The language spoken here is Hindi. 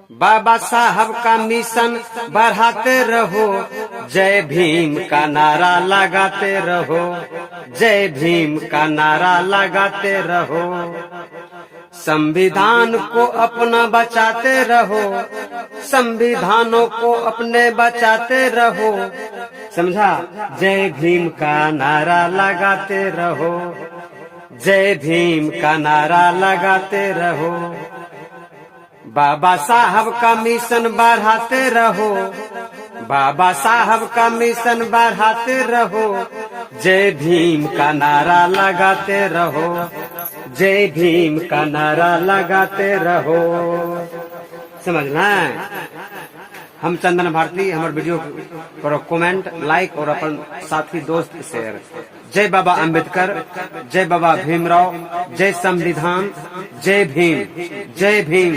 बाबा साहब का मिशन बढ़ाते रहो, जय भीम का नारा लगाते रहो, जय भीम का नारा लगाते रहो। संविधान को अपना बचाते रहो, संविधानों को अपने बचाते रहो, समझा। जय भीम का नारा लगाते रहो, जय भीम का नारा लगाते रहो। बाबा साहब का मिशन बढ़ाते रहो, बाबा साहब का मिशन बढ़ाते रहो, जय भीम का नारा लगाते रहो, जय भीम का नारा लगाते रहो। समझना है। हम चंदन भारती, हमारे वीडियो पर कमेंट, लाइक और अपन साथी दोस्त शेयर। जय बाबा अम्बेडकर, जय बाबा भीमराव, जय संविधान, जय भीम, जय भीम।